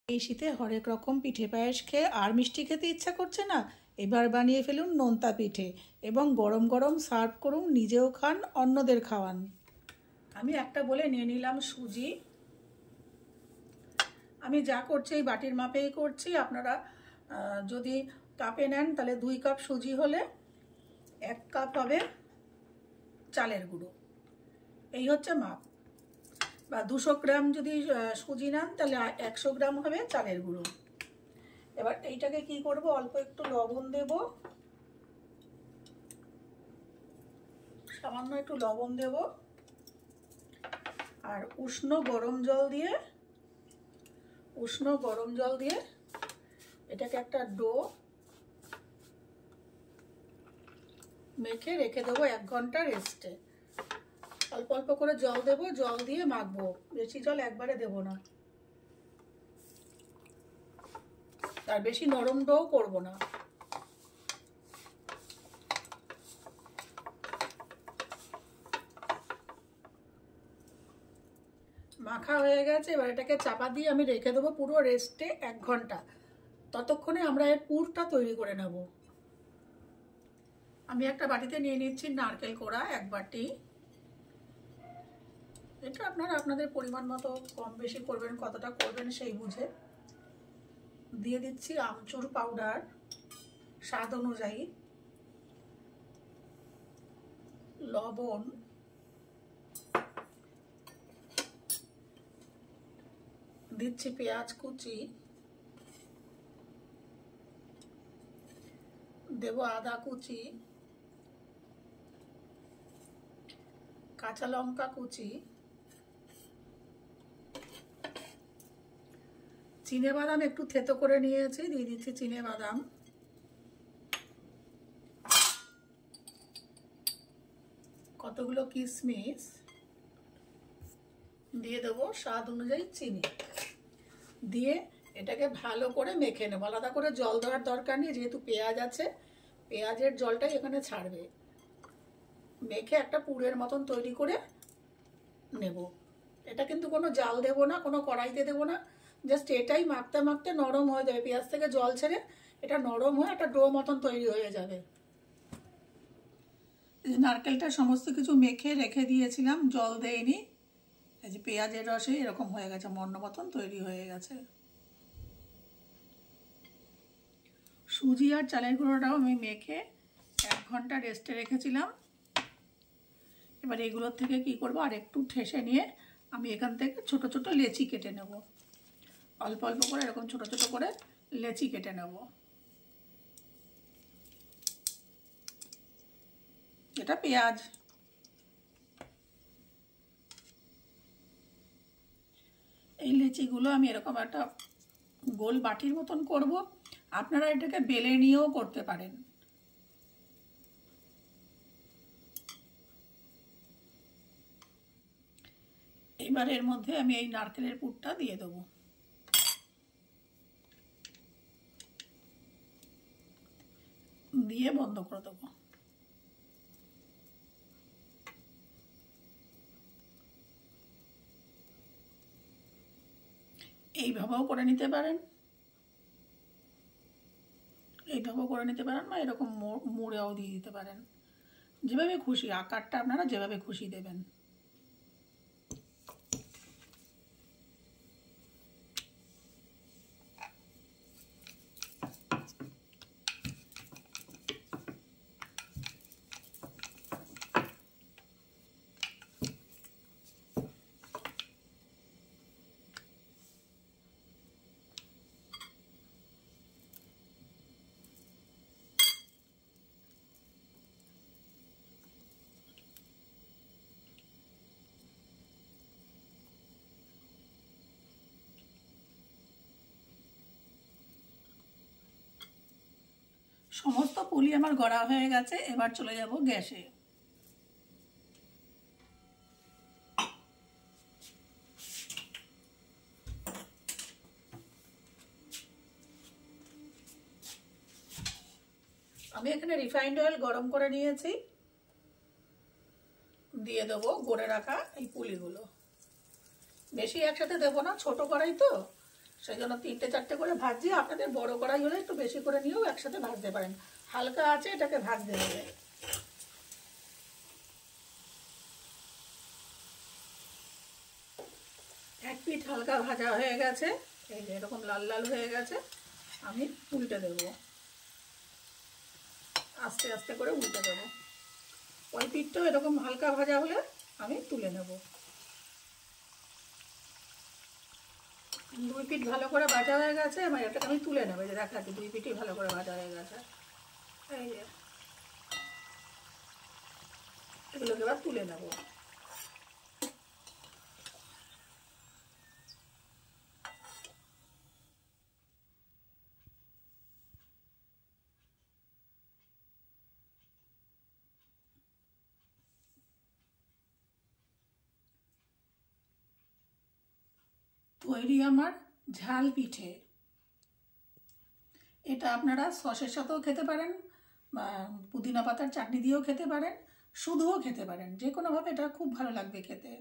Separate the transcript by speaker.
Speaker 1: এই শীতে হরেক রকম পিঠে পায়েস খেয়ে আর মিষ্টি খেতে ইচ্ছা করছে না? এবার বানিয়ে ফেলুন নোনতা পিঠে এবং গরম গরম সার্ভ করুন, নিজেও খান, অন্যদের খাওয়ান। আমি একটা বলে নিয়ে নিলাম সুজি। আমি যা করছি এই বাটির মাপেই করছি। আপনারা যদি কাপে নেন তাহলে 2 কাপ সুজি হলে 1 কাপ হবে চালের গুঁড়ো। এই হচ্ছে মাপ। বা 200 গ্রাম যদি সুজি নেন তাহলে 100 গ্রাম হবে চালের গুঁড়ো। এবার এইটাকে কি করব, অল্প একটু লবণ দেব, সামান্য একটু লবণ দেব, আর উষ্ণ গরম জল দিয়ে এটাকে একটা ডো মেখে রেখে দেবো 1 ঘন্টা রেস্টে। অল্প অল্প করে জল দেব, জল দিয়ে মাখবো, বেশি জল একবারে দেব না, আর বেশি নরম ডো করব না। মাখা হয়ে গেছে, এবার এটাকে চাপা দিয়ে আমি রেখে দেবো পুরো রেস্টে 1 ঘন্টা। ততক্ষণে আমরা এর পুরটা তৈরি করে নেব। আমি একটা বাটিতে নিয়ে নিচ্ছি নারকেল কোড়া 1 বাটি। এটা আপনারা আপনাদের পরিমাণ মতো কম বেশি করবেন, কতটা করবেন সেই বুঝে। দিয়ে দিচ্ছি আমচুর পাউডার স্বাদ অনুযায়ী, লবণ, দিচ্ছি পেঁয়াজ কুচি, দেব আদা কুচি, কাঁচা লঙ্কা কুচি, চিনে বাদাম একটু থেতো করে নিয়েছি, দিয়ে দিচ্ছি চিনে বাদাম, কতগুলো কিশমিশ, দিয়ে দেবো স্বাদ অনুযায়ী চিনি, দিয়ে এটাকে ভালো করে মেখে নেব। আলাদা করে জল দেওয়ার দরকার নেই, যেহেতু পেঁয়াজ আছে, পেঁয়াজের জলটাই এখানে ছাড়বে। মেখে একটা পুরের মতন তৈরি করে নেব। এটা কিন্তু কোনো জাল দেব না, কোনো কড়াইতে দেব না, জাস্ট এটাই মাখতে মাখতে নরম হয়ে যাবে। পেঁয়াজ থেকে জল ছেড়ে এটা নরম হয়ে একটা ডো মতন তৈরি হয়ে যাবে। নারকেলটা সমস্ত কিছু মেখে রেখে দিয়েছিলাম, জল দেয়নি। এই যে পেঁয়াজের রসে এরকম হয়ে গেছে, মন্ড মতন তৈরি হয়ে গেছে। সুজি আর চালের গুঁড়োটাও আমি মেখে 1 ঘন্টা রেস্টে রেখেছিলাম। এবার এগুলোর থেকে কি করব, আর একটু ঠেসে নিয়ে আমি এখান থেকে ছোট ছোট লেচি কেটে নেব। অল্প অল্প করে এরকম ছোট ছোট করে লেচি কেটে নেব। এটা পেঁয়াজ। এই লেচিগুলো আমি এরকম একটা গোল বাটির মতন করব। আপনারা এটাকে বেলে নিয়েও করতে পারেন। এবার এর মধ্যে আমি এই নারকেলের পুরটা দিয়ে দেবো। দিয়ে বন্ধ করে দেবো। এইভাবেও করে নিতে পারেন, বা এরকম মুড়েও দিয়ে দিতে পারেন, যেভাবে খুশি। আকারটা আপনারা যেভাবে খুশি দেবেন। সমস্ত পুলি আমার গড়া হয়ে গেছে। এবার চলে যাব গ্যাসে। আমি এখানে রিফাইন্ড অয়েল গরম করে নিয়েছি, দিয়ে দেবো গড়ে রাখা এই পুলিগুলো। বেশি একসাথে দেবো না, ছোট কড়াই তো, সেই জন্য 3-4টে করে ভাজছি। আপনাদের বড় কড়াই হলে একটু বেশি করে নিয়েও একসাথে ভাজতে পারেন। হালকা আছে এটাকে ভাজতে হবে। এক পিঠ হালকা ভাজা হয়ে গেছে, এই যে এরকম লাল লাল হয়ে গেছে। আমি উল্টে দেব, আস্তে আস্তে করে উল্টে দেবো। ওই পিঠটাও এরকম হালকা ভাজা হলে আমি তুলে নেব। 2 পিঠ ভালো করে ভাজা হয়ে গেছে, এবার এটাকে আমি তুলে নেবো। যে দেখাচ্ছি 2 পিঠই ভালো করে ভাজা হয়ে গেছে। এই যে এগুলোকে এবার তুলে নেব। তৈরি আমার ঝাল পিঠে। এটা আপনারা সসের সাথেও খেতে পারেন, পুদিনা পাতার চাটনি দিয়েও খেতে পারেন, শুধুও খেতে পারেন। যে কোনোভাবে এটা খুব ভালো লাগবে খেতে।